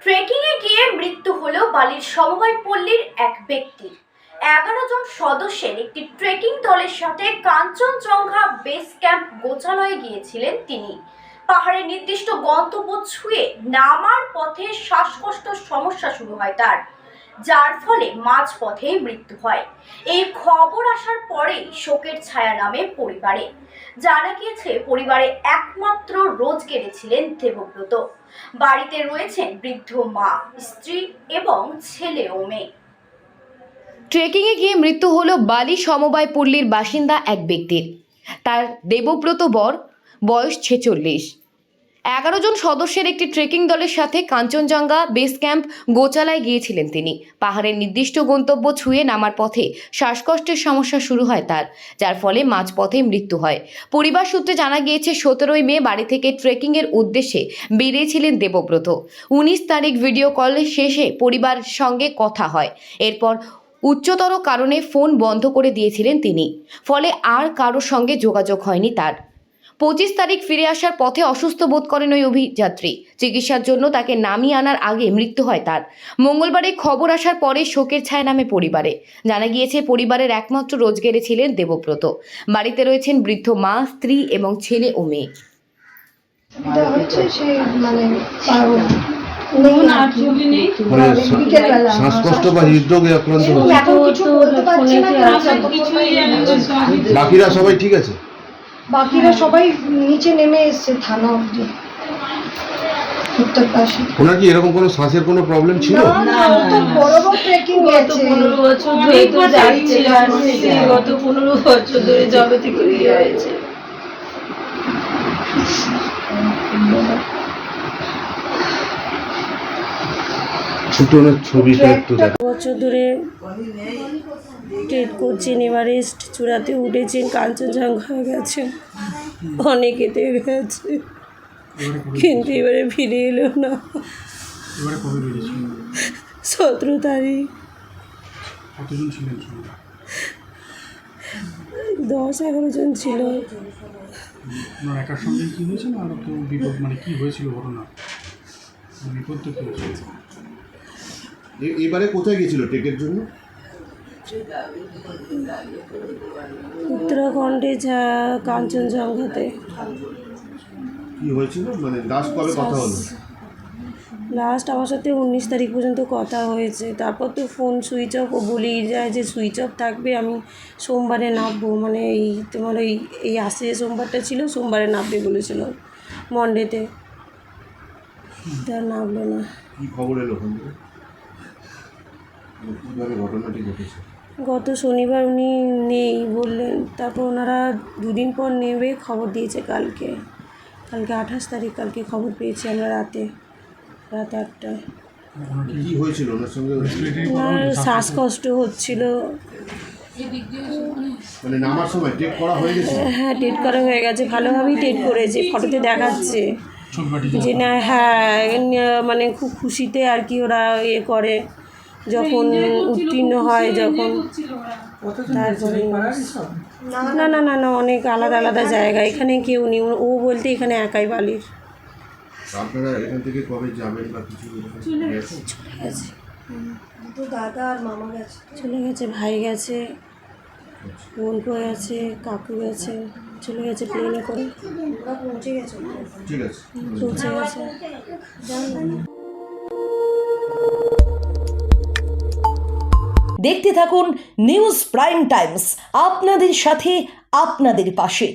ট্রেকিংয়ে গিয়ে মৃত্যু হলো বালির সমবায় পল্লীর এক ব্যক্তির। 11 জন সদস্যের একটি ট্রেকিং দলের সাথে কাঞ্চনজঙ্ঘা বেস ক্যাম্প গোচালয়ে গিয়েছিলেন তিনি। পাহাড়ের নির্দিষ্ট গন্তব্য ছুঁয়ে নামার পথে শ্বাসকষ্টের সমস্যা শুরু হয় তার, যার ফলে মাঝপথেই মৃত্যু হয়। এই খবর আসার পরেই শোকের ছায়া নামে পরিবারে। জানা গিয়েছে পরিবারে একমাত্র রোজগেরে ছিলেন দেবব্রত। বাড়িতে রয়েছেন বৃদ্ধ মা, স্ত্রী এবং ছেলে ও মেয়ে। ট্রেকিংয়ে গিয়ে মৃত্যু হলো বালি সমবায় পল্লীর বাসিন্দা এক ব্যক্তির। তার দেবব্রত বর, বয়স 46। 11 জন সদস্যের একটি ট্রেকিং দলের সাথে কাঞ্চনজঙ্ঘা বেস ক্যাম্প গোচালায় গিয়েছিলেন তিনি। পাহাড়ের নির্দিষ্ট গন্তব্য ছুঁয়ে নামার পথে শ্বাসকষ্টের সমস্যা শুরু হয় তার, যার ফলে মাঝপথেই মৃত্যু হয়। পরিবার সূত্রে জানা গিয়েছে 17ই মে বাড়ি থেকে ট্রেকিংয়ের উদ্দেশ্যে বেরিয়েছিলেন দেবব্রত। 19 তারিখ ভিডিও কল শেষে পরিবারের সঙ্গে কথা হয়। এরপর উচ্চতর কারণে ফোন বন্ধ করে দিয়েছিলেন তিনি, ফলে আর কারোর সঙ্গে যোগাযোগ হয়নি তার। 25 তারিখ ফিরে আসার পথে অসুস্থ বোধ করেন ওই অভিযাত্রী। চিকিৎসার জন্য তাকে নামিয়ে আনার আগে মৃত্যু হয় তার। মঙ্গলবারে খবর আসার পরে শোকের ছায়া নামে পরিবারে। জানা গিয়েছে পরিবারের একমাত্র রোজগেরে ছিলেন দেবব্রত। বাড়িতে রয়েছেন বৃদ্ধ মা, স্ত্রী এবং ছেলে ও মেয়ে। শ্বাসকষ্ট বা হৃদরোগে আক্রান্ত বাকিরা সবাই ঠিক আছে? বাকিরা সবাই নিচে নেমে এসছে থানা অবধি, উত্তর পাশে। ওনার কি এরকম কোনো শ্বাসের কোনো প্রবলেম ছিল? না, তো বড় বড় ট্রেকিং গেছে। 15 বছর ধরে তো যাচ্ছে, গত 15 বছর ধরে জবে থেকে হয়েছে। ছবিটা একটু দেখো। বছর ধরে ট্রেড করছেন, এভারেস্ট চূড়াতে উঠেছেন, কাঞ্চনজঙ্ঘা গেছেন, অনেকেতে গেছে, কিন্তু এবারে ফিরে এলো না। 17 তারিখ। 10-11 জন ছিল। একার সঙ্গে কি হয়েছিল আর কেউ বিপদ, মানে কি হয়েছিল ঘটনা, বিপদটা কি হয়েছিল? এবারে কোথায় গেছিল ট্রেকের জন্য? উত্তরাখণ্ডে কাঞ্চনজঙ্ঘাতে। কি হয়েছিল, মানে লাস্ট কবে কথা হলো? লাস্ট আমার সাথে 19 তারিখ পর্যন্ত কথা হয়েছে। তারপর তো ফোন সুইচ অফ, ও বলেই যায় যে সুইচ অফ থাকবে, আমি সোমবারে নামবো, মানে তোমার এই আসে সোমবারটা ছিল, সোমবারে নামবে বলেছিল মন্ডেতে, তা নামলো না। কি খবর এলো ওখান থেকে? কিভাবে ঘটনাটি ঘটেছে? গত শনিবার উনি নেই বললেন, তারপর ওনারা 2 দিন পর নেবে খবর দিয়েছে। কালকে 28 তারিখ, কালকে খবর পেয়েছি আমরা রাত 8টায়। কি হয়েছিল ওনার সঙ্গে? ওনার শ্বাসকষ্ট হচ্ছিল। মানে নামার সময় টেক করা হয়ে গেছে? হ্যাঁ, টেট করা হয়ে গেছে, ভালোভাবেই টেট করেছে, ফটোতে দেখাচ্ছে যে না। হ্যাঁ, মানে খুব খুশিতে আর কি ওরা করে, যখন উত্তীর্ণ হয়, যখন তারপরে না না না না অনেক আলাদা আলাদা জায়গা, এখানে কেউ নেই। ও বলতে এখানে একাই বালির। আপনারা এখান থেকে কবে যাবেন বা কিছু? চলে গেছে। তো দাদা আর মামা গেছে, চলে গেছে, ভাই গেছে, বোনপো গেছে, কাকু গেছে, চলে গেছে প্লেনে করে। ওরা পৌঁছে গেছে। ঠিক আছে, পৌঁছে গেছে। দেখতে থাকুন নিউজ প্রাইম টাইমস, আপনাদের সাথে, আপনাদের পাশে।